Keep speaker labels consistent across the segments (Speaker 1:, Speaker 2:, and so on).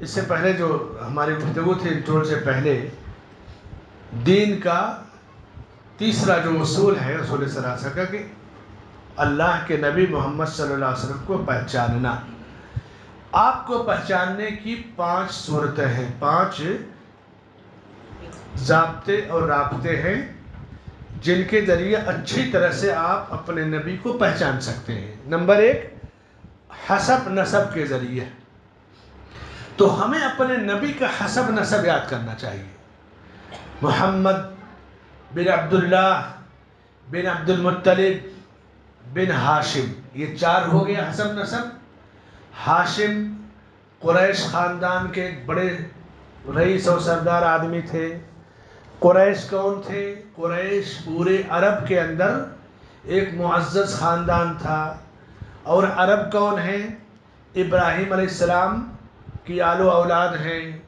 Speaker 1: اس سے پہلے جو ہماری گفتگو تھی انٹرول سے پہلے، دین کا تیسرا جو اصول ہے، اصول ثلاثہ کا، کہ اللہ کے نبی محمد صلی اللہ علیہ وسلم کو پہچاننا۔ آپ کو پہچاننے کی 5 صورتیں ہیں، 5 ضابطے اور رابطے ہیں جن کے ذریعے اچھی طرح سے آپ اپنے نبی کو پہچان سکتے ہیں۔ نمبر 1، حسب نسب کے ذریعے۔ تو ہمیں اپنے نبی کا حسب نسب یاد کرنا چاہیے۔ محمد بن عبداللہ بن عبد المطلب بن ہاشم، یہ 4 ہو گیا حسب نسب۔ ہاشم قریش خاندان کے ایک بڑے رئیس اور سردار آدمی تھے۔ قریش کون تھے؟ قریش پورے عرب کے اندر ایک معزز خاندان تھا۔ اور عرب کون ہیں؟ ابراہیم علیہ السلام کی آل و اولاد ہیں،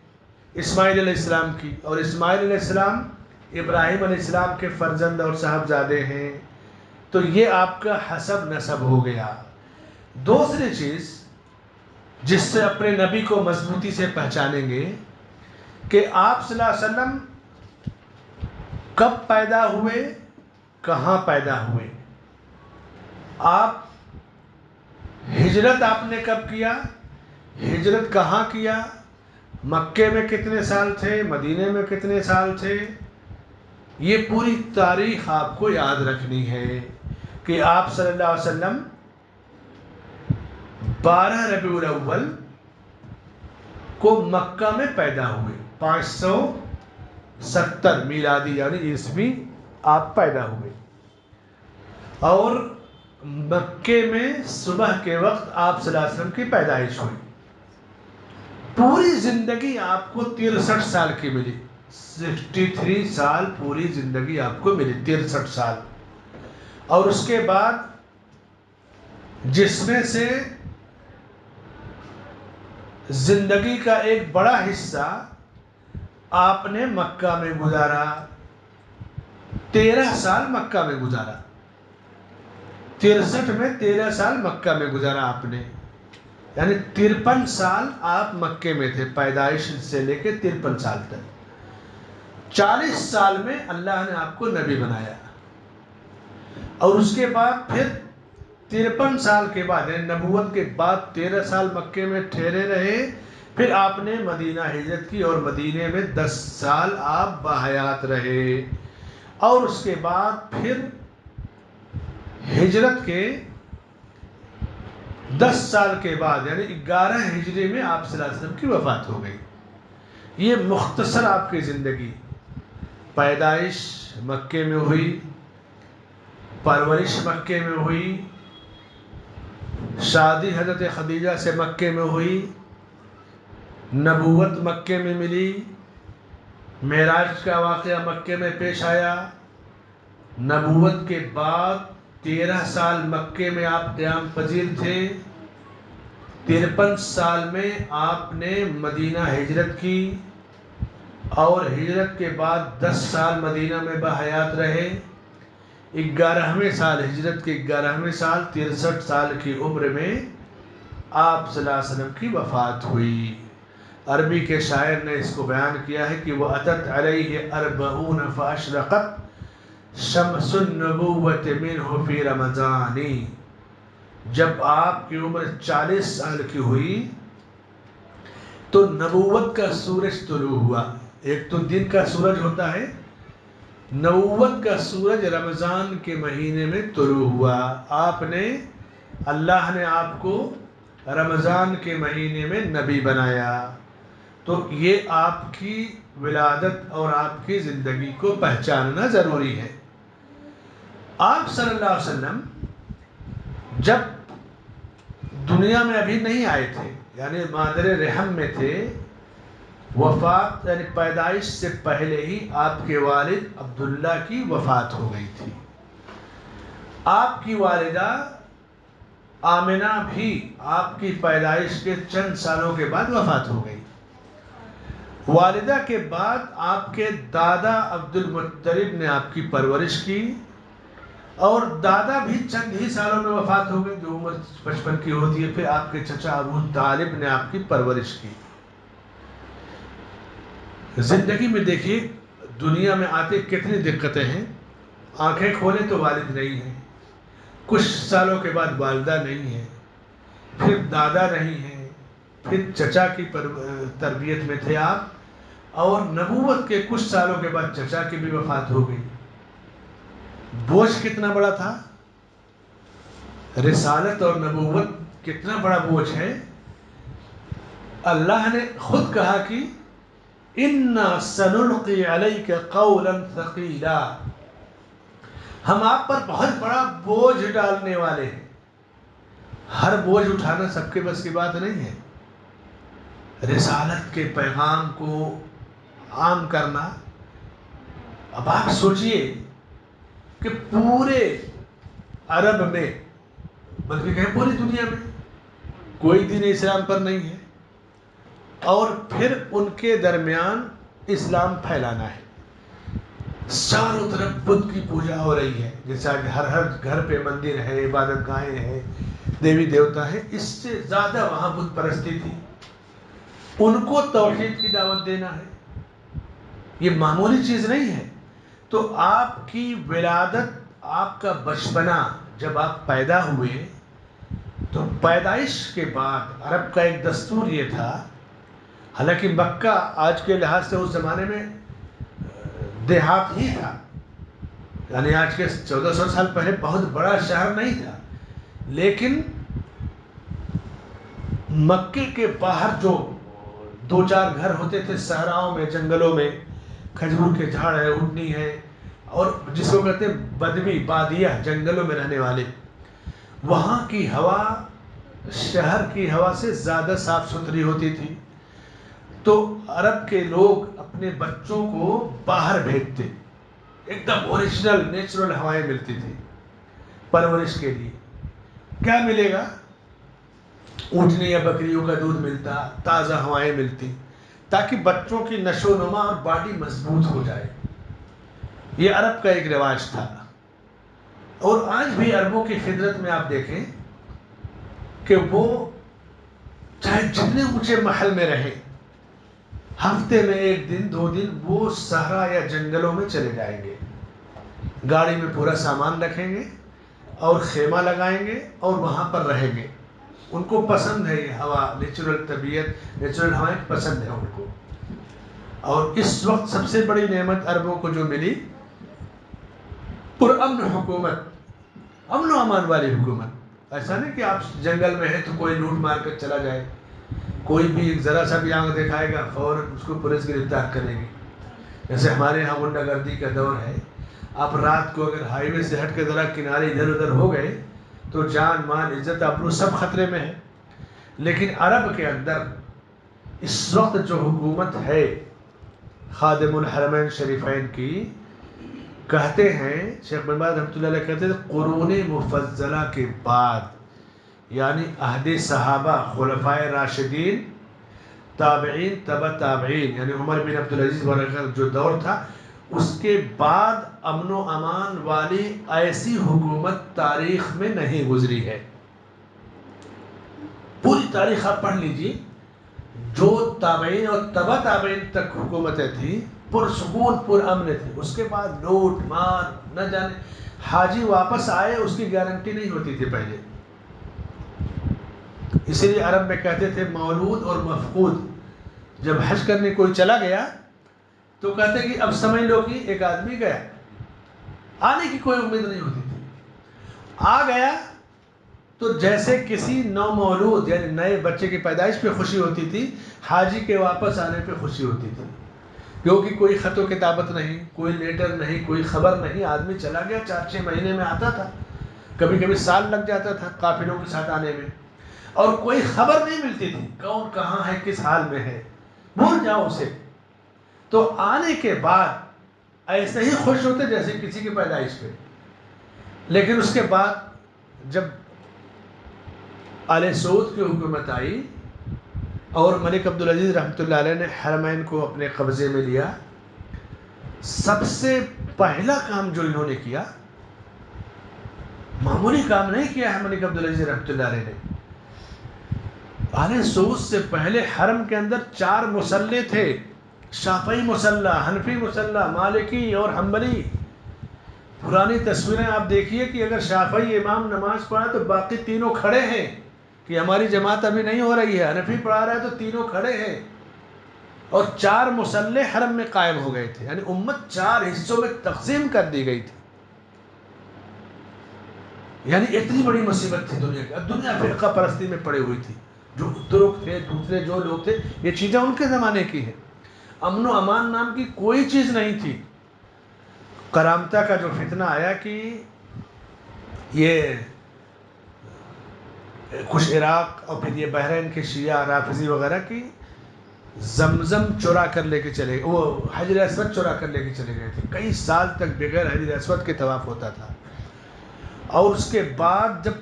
Speaker 1: اسماعیل علیہ السلام کی، اور اسماعیل علیہ السلام ابراہیم علیہ السلام کے فرزند اور صاحبزادے ہیں۔ تو یہ آپ کا حسب نسب ہو گیا۔ دوسری چیز جس سے اپنے نبی کو مضبوطی سے پہچانیں گے کہ آپ صلی اللہ علیہ وسلم کب پیدا ہوئے، کہاں پیدا ہوئے، آپ ہجرت آپ نے کب کیا، ہجرت کہاں کیا، مکے میں کتنے سال تھے، مدینے میں کتنے سال تھے، یہ پوری تاریخ آپ کو یاد رکھنی ہے کہ آپ صلی اللہ علیہ وسلم 12 ربیع الاول کو مکہ میں پیدا ہوئے، 570 میلادی یعنی عیسوی آپ پیدا ہوئے، اور مکے میں صبح کے وقت آپ صلی اللہ علیہ وسلم کی پیدائش ہوئی۔ پوری زندگی آپ کو 63 سال کی ملی، 63 سال پوری زندگی آپ کو ملی، 63 سال۔ اور اس کے بعد جس میں سے زندگی کا ایک بڑا حصہ آپ نے مکہ میں گزارا، 13 سال مکہ میں گزارا، 63 میں 13 سال مکہ میں گزارا آپ نے، یعنی 53 سال آپ مکے میں تھے، پیدائش سے لے کے 53 سال تک۔ 40 سال میں اللہ نے آپ کو نبی بنایا، اور اس کے بعد پھر 53 سال کے بعد یعنی نبوت کے بعد 13 سال مکے میں ٹھہرے رہے، پھر آپ نے مدینہ ہجرت کی اور مدینے میں 10 سال آپ باحیات رہے، اور اس کے بعد پھر ہجرت کے 10 سال کے بعد یعنی 11 ہجری میں آپ صلی اللہ علیہ وسلم کی وفات ہو گئی۔ یہ مختصر آپ کی زندگی، پیدائش مکے میں ہوئی، پرورش مکے میں ہوئی، شادی حضرت خدیجہ سے مکے میں ہوئی، نبوت مکے میں ملی، معراج کا واقعہ مکے میں پیش آیا، نبوت کے بعد 13 سال مکے میں آپ قیام پذیر تھے، 53 سال میں آپ نے مدینہ ہجرت کی، اور ہجرت کے بعد 10 سال مدینہ میں باحیات رہے، 11ویں سال ہجرت کے 11ویں سال 63 سال کی عمر میں آپ صلی اللہ علیہ وسلم کی وفات ہوئی۔ عربی کے شاعر نے اس کو بیان کیا ہے کہ وَأَتَتْ عَلَيْهِ 40 فَأَشْرَقَتْ شَمْسُ النُّبُوَّةِ مِنْهُ فِي رَمَضَانِ۔ جب آپ کی عمر 40 سال کی ہوئی تو نبوت کا سورج طلوع ہوا۔ ایک تو دن کا سورج ہوتا ہے، نبوت کا سورج رمضان کے مہینے میں طلوع ہوا۔ اللہ نے آپ کو رمضان کے مہینے میں نبی بنایا۔ تو یہ آپ کی ولادت اور آپ کی زندگی کو پہچاننا ضروری ہے۔ آپ صلی اللہ علیہ وسلم جب دنیا میں ابھی نہیں آئے تھے، یعنی مادر رحم میں تھے، وفات یعنی پیدائش سے پہلے ہی آپ کے والد عبداللہ کی وفات ہو گئی تھی۔ آپ کی والدہ آمنہ بھی آپ کی پیدائش کے چند سالوں کے بعد وفات ہو گئی۔ والدہ کے بعد آپ کے دادا عبد المطلب نے آپ کی پرورش کی، اور دادا بھی چند ہی سالوں میں وفات ہو گئے، جو عمر 55 کی ہوتی ہے۔ پھر آپ کے چچا ابو طالب نے آپ کی پرورش کی۔ زندگی میں دیکھیے دنیا میں آتے کتنی دقتیں ہیں. آنکھیں کھولیں تو والد نہیں ہیں، کچھ سالوں کے بعد والدہ نہیں ہے، پھر دادا نہیں ہیں، پھر چچا کی تربیت میں تھے آپ، اور نبوت کے کچھ سالوں کے بعد چچا کی بھی وفات ہو گئی. بوجھ کتنا بڑا تھا. رسالت اور نبوت کتنا بڑا بوجھ ہے. اللہ نے خود کہا کہ اِنَّا سَنُلْقِي عَلَيْكَ قَوْلًا ثَقِيلًا، ہم آپ پر بہت بڑا بوجھ ڈالنے والے ہیں. ہر بوجھ اٹھانا سب کے بس کی بات نہیں ہے. رسالت کے پیغام کو عام کرنا. اب آپ سوچئے کہ پورے عرب میں، بلکہ کہیں پوری دنیا میں کوئی دین اسلام پر نہیں ہے، اور پھر ان کے درمیان اسلام پھیلانا ہے. چاروں طرف بدھ کی پوجا ہو رہی ہے، جیسے آج ہر گھر پہ مندر ہے، عبادت گاہیں ہیں، دیوی دیوتا ہے. اس سے زیادہ وہاں بت پرستی تھی. ان کو توحید کی دعوت دینا ہے، یہ معمولی چیز نہیں ہے. تو آپ کی ولادت، آپ کا بچپنا، جب آپ پیدا ہوئے تو پیدائش کے بعد عرب کا ایک دستور یہ تھا. حالانکہ مکہ آج کے لحاظ سے اس زمانے میں دیہات ہی تھا، یعنی آج کے 1400 سال پہلے بہت بڑا شہر نہیں تھا، لیکن مکے کے باہر جو 2-4 گھر ہوتے تھے صحراؤں میں، جنگلوں میں، کھجور کے جھاڑ ہے، اونٹنی ہے، اور جس کو کہتے ہیں بدوی، بادیہ، جنگلوں میں رہنے والے، وہاں کی ہوا شہر کی ہوا سے زیادہ صاف ستھری ہوتی تھی. تو عرب کے لوگ اپنے بچوں کو باہر بھیجتے، ایک دم اوریجنل نیچرل ہوائیں ملتی تھی پرورش کے لیے. کیا ملے گا؟ اونٹنی یا بکریوں کا دودھ ملتا، تازہ ہوائیں ملتی، تاکہ بچوں کی نشو و نما اور باڈی مضبوط ہو جائے. یہ عرب کا ایک رواج تھا. اور آج بھی عربوں کی فطرت میں آپ دیکھیں کہ وہ چاہے جتنے اونچے محل میں رہیں، ہفتے میں 1 دن 2 دن وہ صحرا یا جنگلوں میں چلے جائیں گے. گاڑی میں پورا سامان رکھیں گے اور خیمہ لگائیں گے اور وہاں پر رہیں گے. ان کو پسند ہے یہ ہوا، نیچرل طبیعت، نیچرل ہوائیں پسند ہے ان کو. اور اس وقت سب سے بڑی نعمت عربوں کو جو ملی، پرامن حکومت، امن و امان والی حکومت. ایسا نہیں کہ آپ جنگل میں ہیں تو کوئی لوٹ مار کر چلا جائے، کوئی بھی ذرا سا بھی آنکھ دکھائے گا فوراً اس کو پولیس گرفتار کرے گی. جیسے ہمارے یہاں غنڈہ گردی کا دور ہے. آپ رات کو اگر ہائی وے سے ہٹ کے ذرا کنارے ادھر ادھر ہو گئے تو جان مال عزت آبرو سب خطرے میں ہے. لیکن عرب کے اندر اس وقت جو حکومت ہے خادم الحرمین شریفین کی، کہتے ہیں شیخ بن باز رحمۃ اللہ علیہ کہتے ہیں قرون مفضلہ کے بعد، یعنی عہد صحابہ، خلفائے راشدین، تابعین، تبع تابعین، یعنی عمر بن عبدالعزیز وغیرہ جو دور تھا، اس کے بعد امن و امان والی ایسی حکومت تاریخ میں نہیں گزری ہے. پوری تاریخ آپ پڑھ لیجیے، جو تابعین اور تبع تابعین تک حکومتیں تھیں پرسکون پر امن تھی. اس کے بعد لوٹ مار، نہ جانے حاجی واپس آئے اس کی گارنٹی نہیں ہوتی تھی پہلے. اسی لیے عرب میں کہتے تھے مولود اور مفقود. جب حج کرنے کوئی چلا گیا تو کہتے کہ اب سمجھ لو کہ ایک آدمی گیا، آنے کی کوئی امید نہیں ہوتی تھی. آ گیا تو جیسے کسی نو مولود یعنی نئے بچے کی پیدائش پہ خوشی ہوتی تھی، حاجی کے واپس آنے پہ خوشی ہوتی تھی. کیونکہ کوئی خط و کتابت نہیں، کوئی لیٹر نہیں، کوئی خبر نہیں. آدمی چلا گیا 4-6 مہینے میں آتا تھا، کبھی کبھی سال لگ جاتا تھا قافلوں کے ساتھ آنے میں، اور کوئی خبر نہیں ملتی تھی کون کہاں ہے، کس حال میں ہے، بھول جاؤ اسے. تو آنے کے بعد ایسے ہی خوش ہوتے جیسے کسی کی پیدائش پہ. لیکن اس کے بعد جب آل سعود کی حکومت آئی اور ملک عبدالعزیز رحمۃ اللہ علیہ نے حرمین کو اپنے قبضے میں لیا، سب سے پہلا کام جو انہوں نے کیا، معمولی کام نہیں کیا ہے ملک عبدالعزیز رحمۃ اللہ علیہ نے. آل سعود سے پہلے حرم کے اندر 4 مصلے تھے، شافعی مسلح، حنفی مسلح، مالکی اور حنبلی. پرانی تصویریں آپ دیکھیے کہ اگر شافعی امام نماز پڑھا تو باقی تینوں کھڑے ہیں کہ ہماری جماعت ابھی نہیں ہو رہی ہے. حنفی پڑھا رہا ہے تو تینوں کھڑے ہیں. اور 4 مصلے حرم میں قائم ہو گئے تھے، یعنی امت 4 حصوں میں تقسیم کر دی گئی تھی. یعنی اتنی بڑی مصیبت تھی دنیا کی. اب دنیا فرقہ پرستی میں پڑے ہوئی تھی. جو ترک تھے، دوسرے جو لوگ تھے، یہ چیزیں ان کے زمانے کی ہیں. امن و امان نام کی کوئی چیز نہیں تھی. کرامتہ کا جو فتنہ آیا کہ یہ کچھ عراق اور پھر یہ بحرین کے شیعہ رافضی وغیرہ کی زمزم چورا کر لے کے چلے، وہ حجر اسود چورا کر لے کے چلے گئے تھے. کئی سال تک بغیر حجر اسود کے طواف ہوتا تھا. اور اس کے بعد جب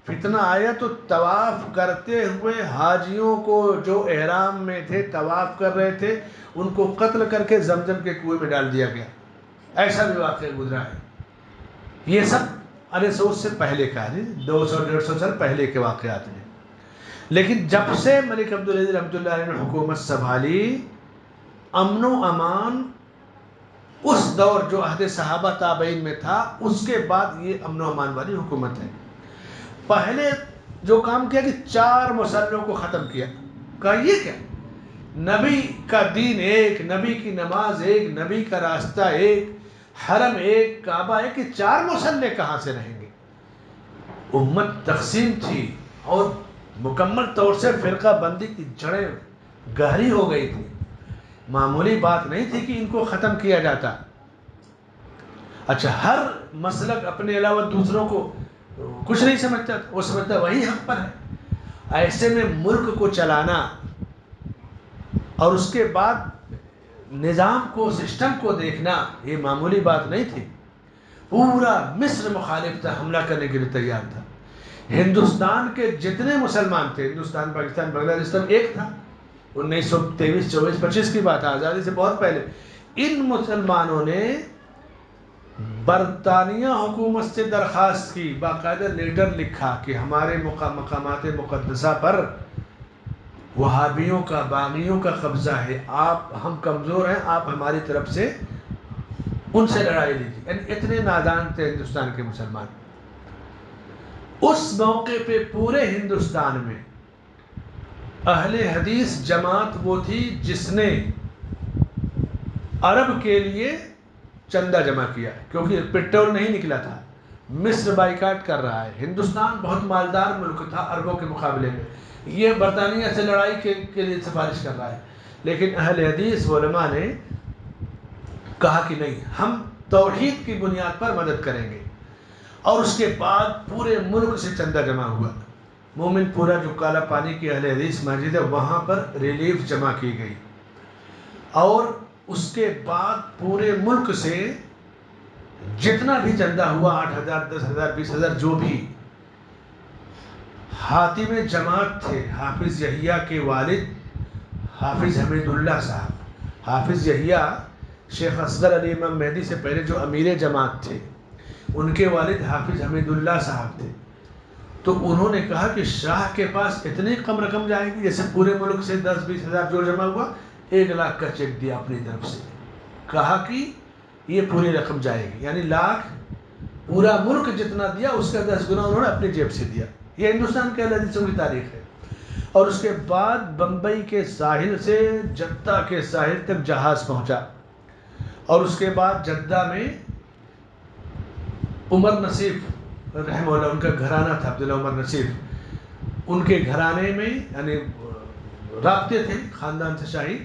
Speaker 1: فتنہ آیا تو طواف کرتے ہوئے حاجیوں کو جو احرام میں تھے، طواف کر رہے تھے، ان کو قتل کر کے زمزم کے کنویں میں ڈال دیا گیا. ایسا بھی واقعہ گزرا ہے. یہ سب علیہ سعود سے پہلے کا ہے، 200-150 سال پہلے کے واقعات ہیں. لیکن جب سے ملک عبدالعزیز رحمۃ اللہ علیہ نے حکومت سنبھالی، امن و امان اس دور جو عہد صحابہ تابعین میں تھا، اس کے بعد یہ امن و امان والی حکومت ہے. پہلے جو کام کیا کہ 4 مصلوں کو ختم کیا. کہا یہ کیا؟ نبی کا دین ایک، نبی کی نماز ایک، نبی کا راستہ ایک، حرم ایک، کعبہ ایک، کہ 4 مصلے کہاں سے رہیں گے؟ امت تقسیم تھی اور مکمل طور سے فرقہ بندی کی جڑیں گہری ہو گئی تھی. معمولی بات نہیں تھی کہ ان کو ختم کیا جاتا. اچھا، ہر مسلک اپنے علاوہ دوسروں کو کچھ نہیں سمجھتا، وہ سمجھتا وہی حق پر ہے. ایسے میں ملک کو چلانا اور اس کے بعد نظام کو، سسٹم کو دیکھنا، یہ معمولی بات نہیں تھی. پورا مصر مخالف تھا، حملہ کرنے کے لیے تیار تھا. ہندوستان کے جتنے مسلمان تھے، ہندوستان، پاکستان، بنگلہ دیش، سب ایک تھا. 1923، 24، 25 کی بات ہے، آزادی سے بہت پہلے. ان مسلمانوں نے برطانیہ حکومت سے درخواست کی، باقاعدہ لیٹر لکھا کہ ہمارے مقامات مقدسہ پر وہابیوں کا، باغیوں کا قبضہ ہے، ہم کمزور ہیں، آپ ہماری طرف سے ان سے لڑائی لیجیے. یعنی اتنے نادان تھے ہندوستان کے مسلمان. اس موقع پہ پورے ہندوستان میں اہل حدیث جماعت وہ تھی جس نے عرب کے لیے چندہ جمع کیا، کیونکہ پیٹرول نہیں نکلا تھا. مصر بائیکاٹ کر رہا ہے. ہندوستان بہت مالدار ملک تھا عربوں کے مقابلے میں، یہ برطانیہ سے لڑائی کے لیے سفارش کر رہا ہے. لیکن اہل حدیث علماء نے کہا کہ نہیں، ہم توحید کی بنیاد پر مدد کریں گے. اور اس کے بعد پورے ملک سے چندہ جمع ہوا. مومن پورا جو کالا پانی کی اہل حدیث مسجد ہے، وہاں پر ریلیف جمع کی گئی. اور اس کے بعد پورے ملک سے جتنا بھی چندہ ہوا، 8,000، 10,000، 20,000، جو بھی، حاتم جماعت تھے، حافظ یحییٰ کے والد حافظ حمید اللہ صاحب. حافظ یحییٰ شیخ اصغر علی امام مہدی سے پہلے جو امیر جماعت تھے، ان کے والد حافظ حمید اللہ صاحب تھے. تو انہوں نے کہا کہ شاہ کے پاس اتنی کم رقم جائے گی، جیسے پورے ملک سے 10-20,000 جو جمع ہوا، 1 لاکھ کا چیک دیا اپنی طرف سے. کہا کہ یہ پوری رقم جائے گی، یعنی لاکھ. پورا ملک جتنا دیا اس کا 10 گنا انہوں نے اپنی جیب سے دیا. یہ ہندوستان کے اہل حدیثوں کی تاریخ ہے. اور اس کے بعد بمبئی کے ساحل سے جدہ کے ساحل تک جہاز پہنچا. اور اس کے بعد جدہ میں عمر نصیف رحمہ اللہ، ان کا گھرانہ تھا، عبداللہ عمر نصیف، ان کے گھرانے میں یعنی رابطے تھے خاندان سے شاہی.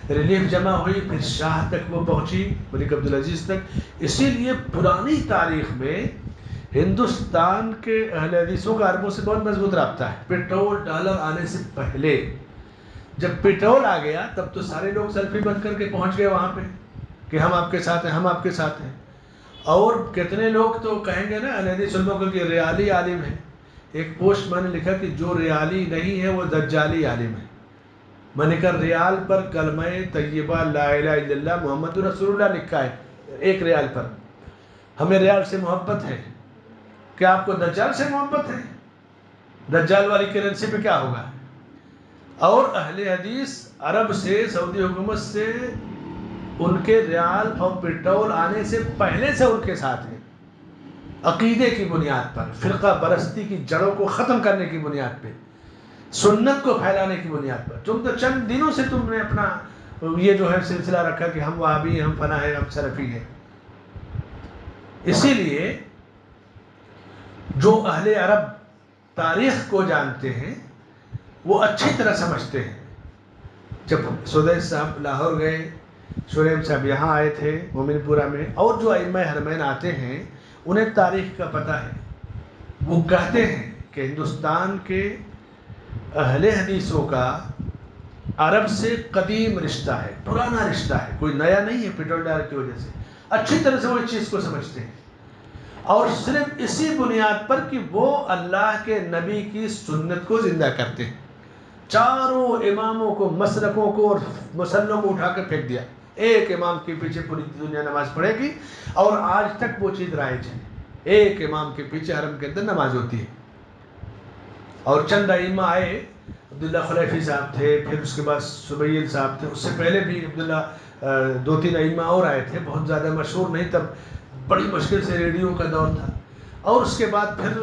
Speaker 1: ریلیف جمع ہوئی، پھر شاہ تک وہ پہنچی، ملک عبدالعزیز تک. اسی لیے پرانی تاریخ میں ہندوستان کے اہل حدیثوں کا عربوں سے بہت مضبوط رابطہ ہے. پیٹرول ڈالر آنے سے پہلے، جب پیٹرول آ گیا تب تو سارے لوگ سیلفی بن کر کے پہنچ گئے وہاں پہ کہ ہم آپ کے ساتھ ہیں، ہم آپ کے ساتھ ہیں. اور کتنے لوگ تو کہیں گے نا اہل حدیث علماء کو کہ ریالی عالم ہے. ایک پوسٹ میں نے لکھا کہ جو ریالی نہیں ہے وہ دجالی عالم ہے. میں نے کہا ریال پر کلمہ طیبہ لا الہ الا اللہ محمد رسول اللہ لکھا ہے، ایک ریال پر. ہمیں ریال سے محبت ہے، کیا آپ کو دجال سے محبت ہے؟ دجال والی کرنسی پہ کیا ہوگا؟ اور اہل حدیث عرب سے، سعودی حکومت سے ان کے ریال اور پیٹرول آنے سے پہلے سے ان کے ساتھ ہیں، عقیدے کی بنیاد پر، فرقہ برستی کی جڑوں کو ختم کرنے کی بنیاد پہ، سنت کو پھیلانے کی بنیاد پر۔ تم تو چند دنوں سے تم نے اپنا یہ جو ہے سلسلہ رکھا کہ ہم وہابی ہیں، ہم فنا ہیں، ہم سلفی ہیں۔ اسی لیے جو اہل عرب تاریخ کو جانتے ہیں وہ اچھی طرح سمجھتے ہیں۔ جب سدیس صاحب لاہور گئے، شریم صاحب یہاں آئے تھے مومن پورہ میں، اور جو ائمہ حرمین آتے ہیں انہیں تاریخ کا پتہ ہے۔ وہ کہتے ہیں کہ ہندوستان کے اہل حدیثوں کا عرب سے قدیم رشتہ ہے، پرانا رشتہ ہے، کوئی نیا نہیں ہے پیٹرول ڈالر کی وجہ سے۔ اچھی طرح سے وہ اس چیز کو سمجھتے ہیں، اور صرف اسی بنیاد پر کہ وہ اللہ کے نبی کی سنت کو زندہ کرتے ہیں۔ چاروں اماموں کو، مسلکوں کو اور مسلوں کو اٹھا کر پھینک دیا، ایک امام کے پیچھے پوری دنیا نماز پڑھے گی، اور آج تک وہ چیز رائج ہے، ایک امام کے پیچھے حرم کے اندر نماز ہوتی ہے۔ اور چند ائمہ آئے، عبداللہ خلیفی صاحب تھے، پھر اس کے بعد سبیل صاحب تھے، اس سے پہلے بھی عبداللہ 2-3 ائمہ اور آئے تھے، بہت زیادہ مشہور نہیں، تب بڑی مشکل سے ریڈیو کا دور تھا۔ اور اس کے بعد پھر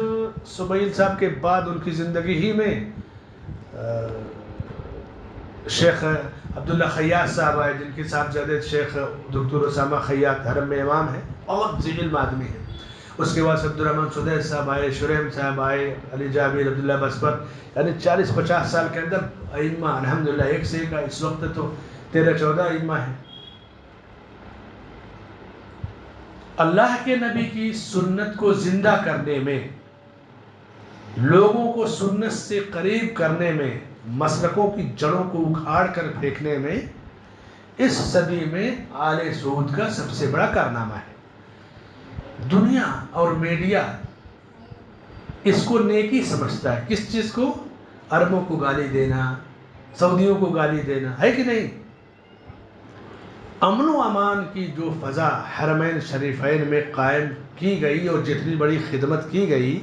Speaker 1: سبیل صاحب کے بعد ان کی زندگی ہی میں شیخ عبداللہ خیاط صاحب آئے، جن کے صاحبزادے شیخ دکتر اسامہ خیاط حرم میں امام ہیں، بہت ذی علم آدمی ہیں۔ اس کے بعد عبدالرحمن سدیس صاحب آئے، شریم صاحب آئے، علی جابر، عبداللہ بسپر، یعنی 40-50 سال کے اندر ائمہ الحمدللہ ایک سے ایک، اس وقت تو 13-14 ائمہ ہیں۔ اللہ کے نبی کی سنت کو زندہ کرنے میں، لوگوں کو سنت سے قریب کرنے میں، مسلکوں کی جڑوں کو اکھاڑ کر پھینکنے میں، اس صدی میں آل سعود کا سب سے بڑا کارنامہ ہے۔ دنیا اور میڈیا اس کو نیکی سمجھتا ہے۔ کس چیز کو؟ عربوں کو گالی دینا، سعودیوں کو گالی دینا، ہے کہ نہیں؟ امن و امان کی جو فضا حرمین شریفین میں قائم کی گئی اور جتنی بڑی خدمت کی گئی،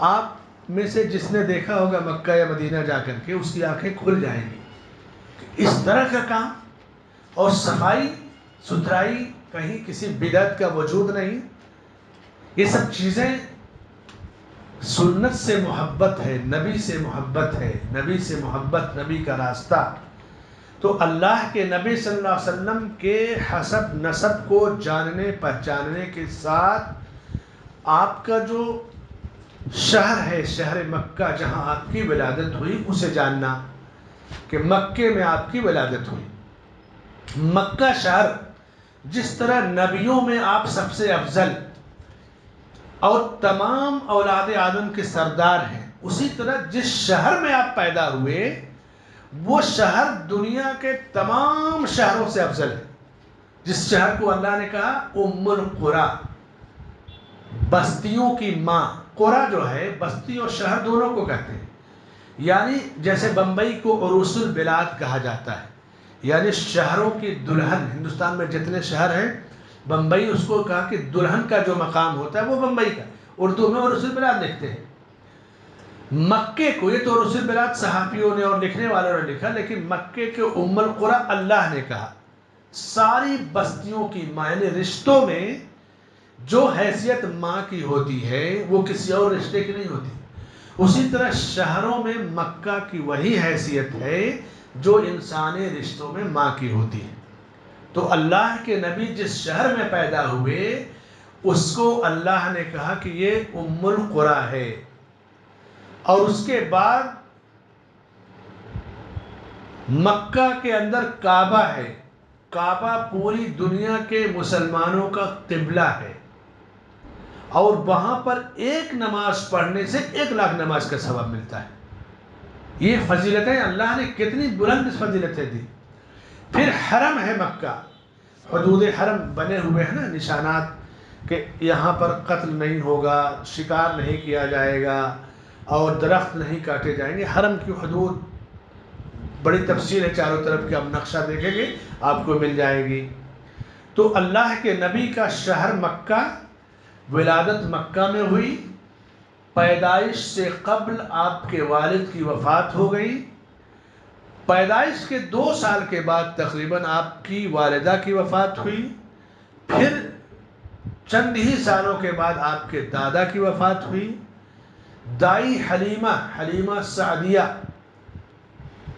Speaker 1: آپ میں سے جس نے دیکھا ہوگا مکہ یا مدینہ جا کر کے، اس کی آنکھیں کھل جائیں گی۔ اس طرح کا کام اور صفائی ستھرائی، کہیں کسی بدعت کا وجود نہیں، یہ سب چیزیں سنت سے محبت ہے، نبی سے محبت ہے، نبی سے محبت، نبی کا راستہ۔ تو اللہ کے نبی صلی اللہ علیہ وسلم کے حسب نسب کو جاننے پہچاننے کے ساتھ، آپ کا جو شہر ہے، شہر مکہ جہاں آپ کی ولادت ہوئی، اسے جاننا کہ مکے میں آپ کی ولادت ہوئی۔ مکہ شہر جس طرح نبیوں میں آپ سب سے افضل اور تمام اولاد آدم کے سردار ہیں، اسی طرح جس شہر میں آپ پیدا ہوئے وہ شہر دنیا کے تمام شہروں سے افضل ہے۔ جس شہر کو اللہ نے کہا ام القری، بستیوں کی ماں۔ قرى جو ہے بستی اور شہر دونوں کو کہتے ہیں، یعنی جیسے بمبئی کو عروس البلاد کہا جاتا ہے، یعنی شہروں کی دلہن۔ ہندوستان میں جتنے شہر ہیں، بمبئی اس کو کہا کہ دلہن کا جو مقام ہوتا ہے وہ بمبئی کا، اردو میں عروس البلاد لکھتے ہیں۔ مکے کو، یہ تو عروس البلاد صحافیوں نے اور لکھنے والوں نے لکھا، لیکن مکے کے ام القری اللہ نے کہا ساری بستیوں کی ماں، یعنی رشتوں میں جو حیثیت ماں کی ہوتی ہے وہ کسی اور رشتے کی نہیں ہوتی، اسی طرح شہروں میں مکہ کی وہی حیثیت ہے جو انسانی رشتوں میں ماں کی ہوتی ہے۔ تو اللہ کے نبی جس شہر میں پیدا ہوئے اس کو اللہ نے کہا کہ یہ ام القری ہے۔ اور اس کے بعد مکہ کے اندر کعبہ ہے، کعبہ پوری دنیا کے مسلمانوں کا قبلہ ہے، اور وہاں پر ایک نماز پڑھنے سے 1,00,000 نماز کا ثواب ملتا ہے۔ یہ فضیلتیں اللہ نے کتنی بلند فضیلتیں دی۔ پھر حرم ہے مکہ، حدود حرم بنے ہوئے ہیں نا نشانات، کہ یہاں پر قتل نہیں ہوگا، شکار نہیں کیا جائے گا، اور درخت نہیں کاٹے جائیں گے۔ حرم کی حدود بڑی تفصیل ہے، چاروں طرف کے آپ نقشہ دیکھیں گے آپ کو مل جائے گی۔ تو اللہ کے نبی کا شہر مکہ، ولادت مکہ میں ہوئی، پیدائش سے قبل آپ کے والد کی وفات ہو گئی، پیدائش کے 2 سال کے بعد تقریباً آپ کی والدہ کی وفات ہوئی، پھر چند ہی سالوں کے بعد آپ کے دادا کی وفات ہوئی، دائی حلیمہ سعدیہ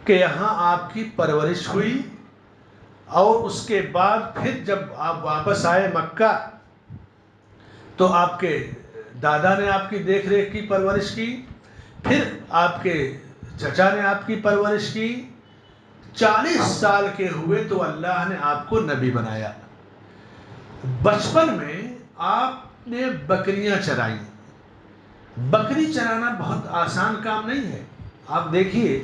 Speaker 1: کے یہاں آپ کی پرورش ہوئی، اور اس کے بعد پھر جب آپ واپس آئے مکہ تو آپ کے دادا نے آپ کی دیکھ ریکھ کی، پرورش کی، پھر آپ کے چچا نے آپ کی پرورش کی۔ 40 سال کے ہوئے تو اللہ نے آپ کو نبی بنایا۔ بچپن میں آپ نے بکریاں چرائیں۔ بکری چرانا بہت آسان کام نہیں ہے۔ آپ دیکھیے،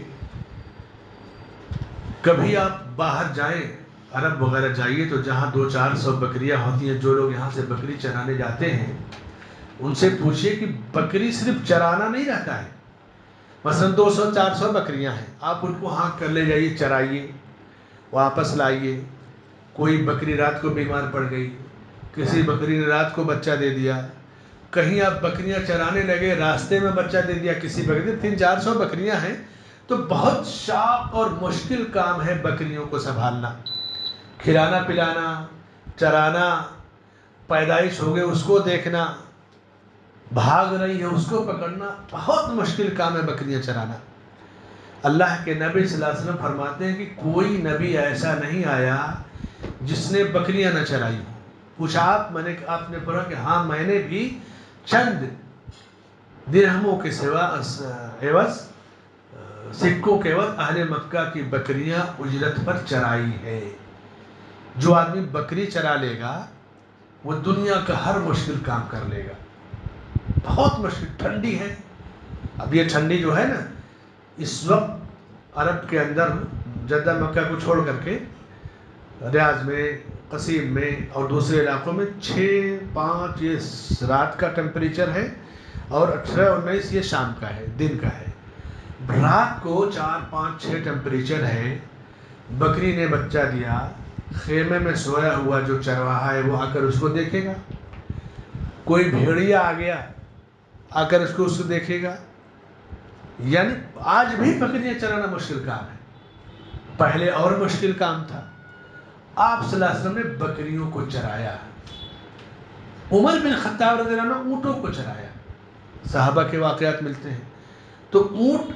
Speaker 1: کبھی آپ باہر جائیں، عرب وغیرہ جائیے تو جہاں 200-400 بکریاں ہوتی ہیں، جو لوگ یہاں سے بکری چرانے جاتے ہیں ان سے پوچھئے کہ بکری صرف چرانا نہیں رہتا ہے۔ مثلا 200-400 بکریاں ہیں، آپ ان کو ہانک کر لے جائیے، چرائیے، واپس لائیے۔ کوئی بکری رات کو بیمار پڑ گئی، کسی بکری نے رات کو بچہ دے دیا، کہیں آپ بکریاں چرانے لگے، راستے میں بچہ دے دیا کسی بکری، 300-400 بکریاں ہیں، تو بہت شاق اور مشکل کام ہے بکریوں کو سنبھالنا، کھلانا پلانا، چرانا، پیدائش ہو گئے اس کو دیکھنا، بھاگ رہی ہے اس کو پکڑنا، بہت مشکل کام ہے بکریاں چرانا۔ اللہ کے نبی صلی اللہ علیہ وسلم فرماتے ہیں کہ کوئی نبی ایسا نہیں آیا جس نے بکریاں نہ چرائی ہوں۔ پوچھا آپ نے پڑھا کہ ہاں میں نے بھی چند درہموں کے عوض، سکوں کے عوض اہل مکہ کی بکریاں اجرت پر چرائی ہے۔ جو آدمی بکری چرا لے گا وہ دنیا کا ہر مشکل کام کر لے گا۔ بہت مشکل، ٹھنڈی ہے، اب یہ ٹھنڈی جو ہے نا اس وقت عرب کے اندر جدہ مکہ کو چھوڑ کر کے ریاض میں، قصیم میں اور دوسرے علاقوں میں 6-5 یہ رات کا ٹیمپریچر ہے، اور 18-19 یہ شام کا ہے، دن کا ہے۔ رات کو 4-5-6 ٹیمپریچر ہے، بکری نے بچہ دیا، خیمے میں سویا ہوا جو چرواہا ہے وہ آ کر اس کو دیکھے گا، کوئی بھیڑیا آ گیا آ کر اس کو دیکھے گا۔ یعنی آج بھی بکریاں چرانا مشکل کام ہے، پہلے اور مشکل کام تھا۔ آپ صلی اللہ علیہ وسلم نے بکریوں کو چرایا۔ عمر بن خطاب رضی اللہ عنہ اونٹوں کو چرایا، صحابہ کے واقعات ملتے ہیں۔ تو اونٹ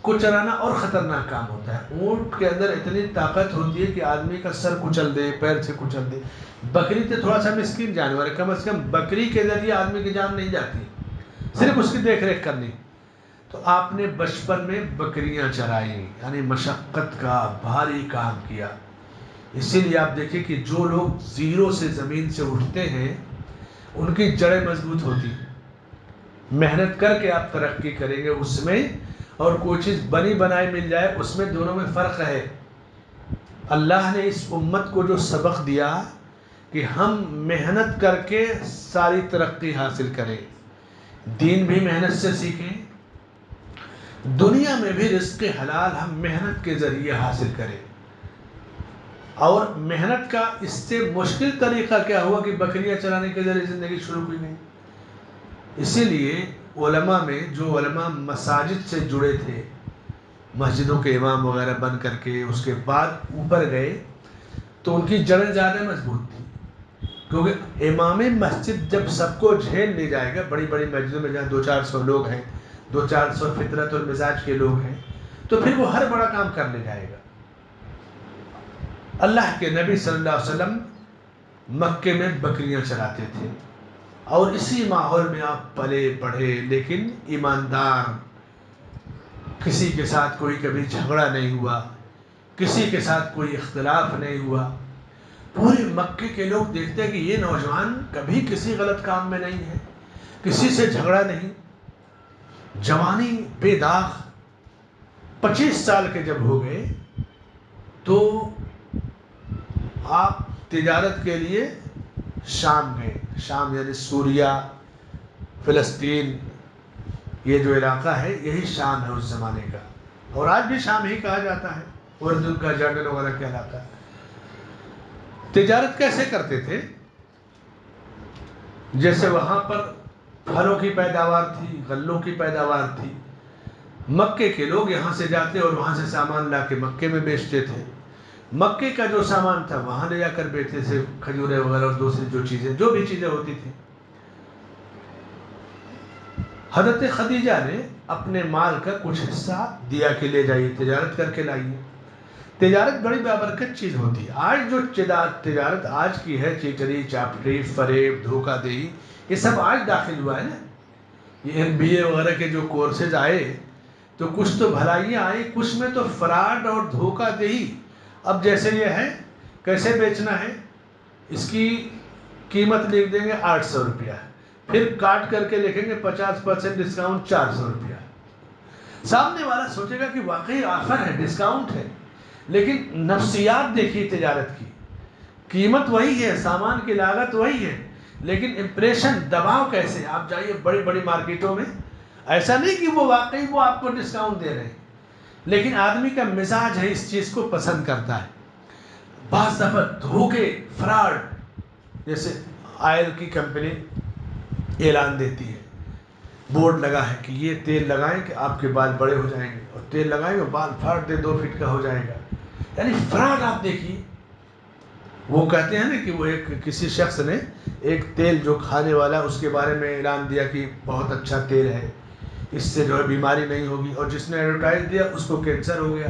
Speaker 1: کو چرانا اور خطرناک کام ہوتا ہے۔ اونٹ کے اندر اتنی طاقت ہوتی ہے کہ آدمی کا سر کچل دے، پیر سے کچل دے۔ بکری تو تھوڑا سا مسکین جانور ہے، کم از کم بکری کے ذریعے آدمی کی جان نہیں جاتی، صرف اس کی دیکھ ریکھ کرنی۔ تو آپ نے بچپن میں بکریاں چرائیں، یعنی مشقت کا بھاری کام کیا۔ اسی لیے آپ دیکھیں کہ جو لوگ زیرو سے زمین سے اٹھتے ہیں ان کی جڑیں مضبوط ہوتی ہیں۔ محنت کر کے آپ ترقی کریں گے اس میں، اور کوئی چیز بنی بنائی مل جائے اس میں، دونوں میں فرق ہے۔ اللہ نے اس امت کو جو سبق دیا کہ ہم محنت کر کے ساری ترقی حاصل کریں، دین بھی محنت سے سیکھیں، دنیا میں بھی رزق حلال ہم محنت کے ذریعے حاصل کریں۔ اور محنت کا اس سے مشکل طریقہ کیا ہوا کہ بکریاں چرانے کے ذریعے زندگی شروع ہوئی نہیں۔ اسی لیے علماء میں جو علماء مساجد سے جڑے تھے، مسجدوں کے امام وغیرہ بن کر کے اس کے بعد اوپر گئے تو ان کی جڑیں زیادہ مضبوط تھی، کیونکہ امام مسجد جب سب کو جھیل لے جائے گا، بڑی بڑی مسجدوں میں جہاں 200-400 لوگ ہیں، 200-400 فطرت اور مزاج کے لوگ ہیں، تو پھر وہ ہر بڑا کام کر لے جائے گا۔ اللہ کے نبی صلی اللہ علیہ وسلم مکے میں بکریاں چراتے تھے، اور اسی ماحول میں آپ پلے پڑھے، لیکن ایماندار، کسی کے ساتھ کوئی کبھی جھگڑا نہیں ہوا، کسی کے ساتھ کوئی اختلاف نہیں ہوا۔ پورے مکے کے لوگ دیکھتے ہیں کہ یہ نوجوان کبھی کسی غلط کام میں نہیں ہے، کسی سے جھگڑا نہیں، جوانی بے داغ۔ 25 سال کے جب ہو گئے تو آپ تجارت کے لیے شام گئے۔ شام یعنی سوریہ، فلسطین، یہ جو علاقہ ہے یہی شام ہے اس زمانے کا، اور آج بھی شام ہی کہا جاتا ہے، اردن کا، جرڈن وغیرہ کا علاقہ۔ تجارت کیسے کرتے تھے؟ جیسے وہاں پر پھلوں کی پیداوار تھی، غلوں کی پیداوار تھی، مکے کے لوگ یہاں سے جاتے اور وہاں سے سامان لا کے مکے میں بیچتے تھے. مکے کا جو سامان تھا وہاں لے جا کر بیچتے تھے, کھجورے وغیرہ اور دوسری جو بھی چیزیں ہوتی تھیں. حضرت خدیجہ نے اپنے مال کا کچھ حصہ دیا کہ لے جائیے, تجارت کر کے لائیے. تجارت بڑی بابرکت چیز ہوتی ہے. آج جو تجارت آج کی ہے, چیچری, چاپٹری, فریب, دھوکہ دہی, یہ سب آج داخل ہوا ہے نا. یہ MBA وغیرہ کے جو کورسز آئے تو کچھ تو بھلائیاں آئی, کچھ میں تو فراڈ اور دھوکہ دہی. اب جیسے یہ ہے, کیسے بیچنا ہے, اس کی قیمت لکھ دیں گے 800 روپیہ, پھر کاٹ کر کے لکھیں گے 50% ڈسکاؤنٹ 400 روپیہ. سامنے والا سوچے گا کہ واقعی آفر ہے, ڈسکاؤنٹ ہے, لیکن نفسیات دیکھیے تجارت کی. قیمت وہی ہے, سامان کی لاگت وہی ہے, لیکن امپریشن, دباؤ کیسے. آپ جائیے بڑی بڑی مارکیٹوں میں, ایسا نہیں کہ وہ واقعی وہ آپ کو ڈسکاؤنٹ دے رہے ہیں, لیکن آدمی کا مزاج ہے, اس چیز کو پسند کرتا ہے. بعض دفعہ دھوکے, فراڈ, جیسے آئل کی کمپنی اعلان دیتی ہے, بورڈ لگا ہے کہ یہ تیل لگائیں کہ آپ کے بال بڑے ہو جائیں گے, اور تیل لگائیں گے بال پھاٹ دے 2 فٹ کا ہو جائے گا. یعنی فراڈ آپ دیکھیے. وہ کہتے ہیں نا کہ وہ کسی شخص نے ایک تیل جو کھانے والا, اس کے بارے میں اعلان دیا کہ بہت اچھا تیل ہے, اس سے جو ہے بیماری نہیں ہوگی, اور جس نے ایڈورٹائز دیا اس کو کینسر ہو گیا.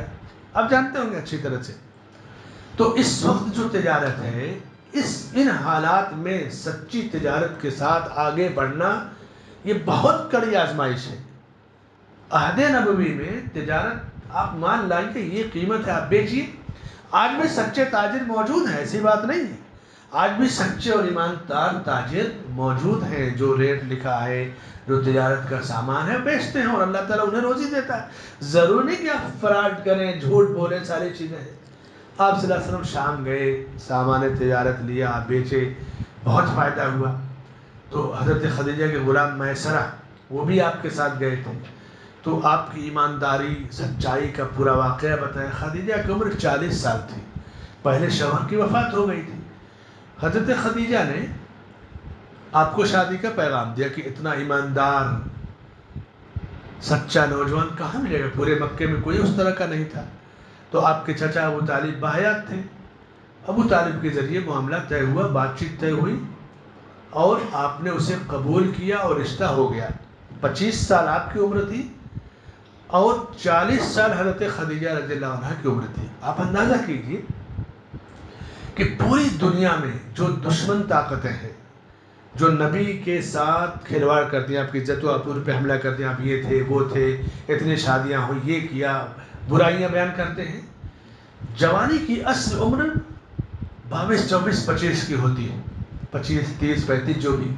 Speaker 1: آپ جانتے ہوں گے اچھی طرح سے. تو اس وقت جو تجارت ہے, ان حالات میں سچی تجارت کے ساتھ آگے بڑھنا یہ بہت کڑی آزمائش ہے. عہد نبوی میں تجارت آپ مان لائیں کہ یہ قیمت ہے, آپ بیچیے. آج بھی سچے تاجر موجود ہیں, ایسی بات نہیں ہے. آج بھی سچے اور ایماندار تاجر موجود ہیں, جو ریٹ لکھا ہے, جو تجارت کا سامان ہے بیچتے ہیں, اور اللہ تعالیٰ انہیں روزی دیتا ہے. ضروری نہیں کہ آپ فراڈ کریں, جھوٹ بولیں, ساری چیزیں ہیں. آپ صلی اللہ علیہ وسلم شام گئے, سامان تجارت لیا, بیچے, بہت فائدہ ہوا. تو حضرت خدیجہ کے غلام میسرہ وہ بھی آپ کے ساتھ گئے تھے. تو آپ کی ایمانداری, سچائی کا پورا واقعہ بتائیں. خدیجہ کی عمر 40 سال تھی, پہلے شوہر کی وفات ہو گئی تھی. حضرت خدیجہ نے آپ کو شادی کا پیغام دیا کہ اتنا ایماندار سچا نوجوان کہاں ملے گا, پورے مکے میں کوئی اس طرح کا نہیں تھا. تو آپ کے چچا ابو طالب باحیات تھے. ابو طالب کے ذریعے معاملہ طے ہوا, بات چیت طے ہوئی, اور آپ نے اسے قبول کیا اور رشتہ ہو گیا. 25 سال آپ کی عمر تھی, اور 40 سال حضرت خدیجہ رضی اللہ عنہ کی عمر تھی. آپ اندازہ کیجئے کہ پوری دنیا میں جو دشمن طاقتیں ہیں, جو نبی کے ساتھ کھلواڑ کرتی ہیں, آپ کی عزت و عبور پہ حملہ کرتے ہیں, آپ یہ تھے, وہ تھے, اتنی شادیاں ہوئی, یہ کیا, برائیاں بیان کرتے ہیں. جوانی کی اصل عمر 22, 24, 25 کی ہوتی ہے, 25, 30, 35 جو بھی.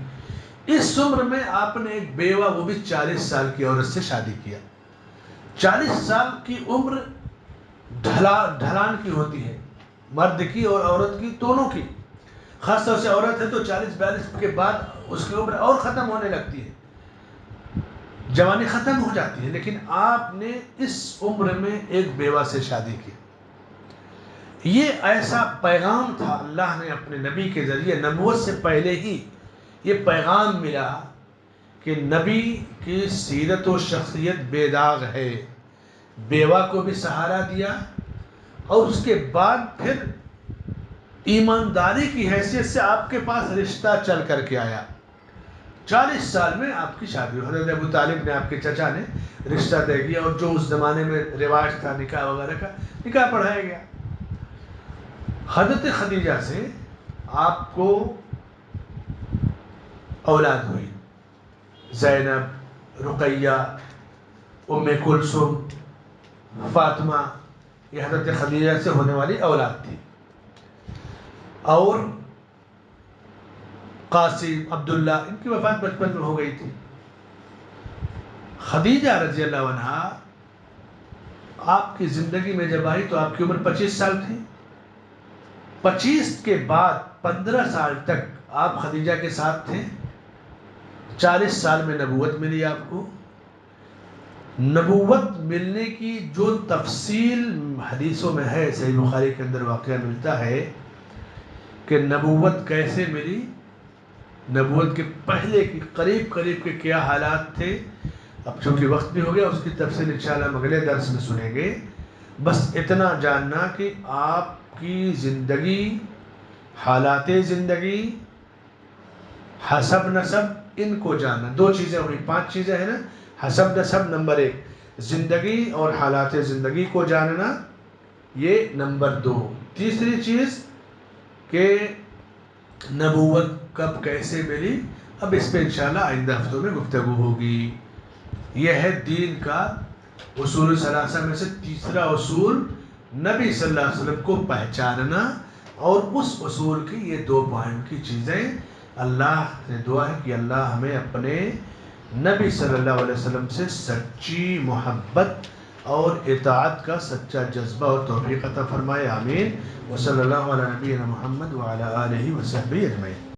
Speaker 1: اس عمر میں آپ نے ایک بیوہ, وہ بھی 40 سال کی عورت سے شادی کیا. 40 سال کی عمر ڈھلان کی ہوتی ہے, مرد کی اور عورت کی, دونوں کی. خاص طور سے عورت ہے تو 40-42 کے بعد اس کی عمر اور ختم ہونے لگتی ہے, جوانی ختم ہو جاتی ہے. لیکن آپ نے اس عمر میں ایک بیوہ سے شادی کی. یہ ایسا پیغام تھا, اللہ نے اپنے نبی کے ذریعے, نبوت سے پہلے ہی یہ پیغام ملا کہ نبی کی سیرت و شخصیت بے داغ ہے. بیوہ کو بھی سہارا دیا, اور اس کے بعد پھر ایمانداری کی حیثیت سے آپ کے پاس رشتہ چل کر کے آیا. 40 سال میں آپ کی شادی. حضرت ابو طالب نے, آپ کے چچا نے رشتہ طے کیا, اور جو اس زمانے میں رواج تھا نکاح وغیرہ کا, نکاح پڑھایا گیا. حضرت خدیجہ سے آپ کو اولاد ہوئی, زینب, رقیہ, ام کلثوم, فاطمہ, یہ حضرت خدیجہ سے ہونے والی اولاد تھی. اور قاسم, عبداللہ, ان کی وفات بچپن میں ہو گئی تھی. خدیجہ رضی اللہ عنہا آپ کی زندگی میں جب آئی تو آپ کی عمر 25 سال تھی. 25 کے بعد 15 سال تک آپ خدیجہ کے ساتھ تھے. 40 سال میں نبوت ملی آپ کو. نبوت ملنے کی جو تفصیل حدیثوں میں ہے, صحیح بخاری کے اندر واقعہ ملتا ہے کہ نبوت کیسے ملی, نبوت کے پہلے کی قریب کے کیا حالات تھے, اب چونکہ وقت بھی ہو گیا، اس کی تفصیل انشاءاللہ ہم اگلے درس میں سنیں گے. بس اتنا جاننا کہ آپ کی زندگی، حالات زندگی، حسب نسب، ان کو جاننا. 2 چیزیں ہوئی، 5 چیزیں ہیں نا. حسب نسب نمبر 1، زندگی اور حالات زندگی کو جاننا یہ نمبر 2. تیسری چیز کہ نبوت کب کیسے ملی، اب اس پہ انشاءاللہ آئندہ ہفتوں میں گفتگو ہوگی. یہ ہے دین کا اصول ثلاثہ میں سے تیسرا اصول، نبی صلی اللہ علیہ وسلم کو پہچاننا. اور اس اصول کی یہ 2 پوائنٹ کی چیزیں. اللہ سے دعا ہے کہ اللہ ہمیں اپنے نبی صلی اللہ علیہ وسلم سے سچی محبت اور اطاعت کا سچا جذبہ اور توفیق عطا فرمائے. آمین. وصلی اللہ علی نبینا محمد وعلی آلہ وصحبہ اجمعین.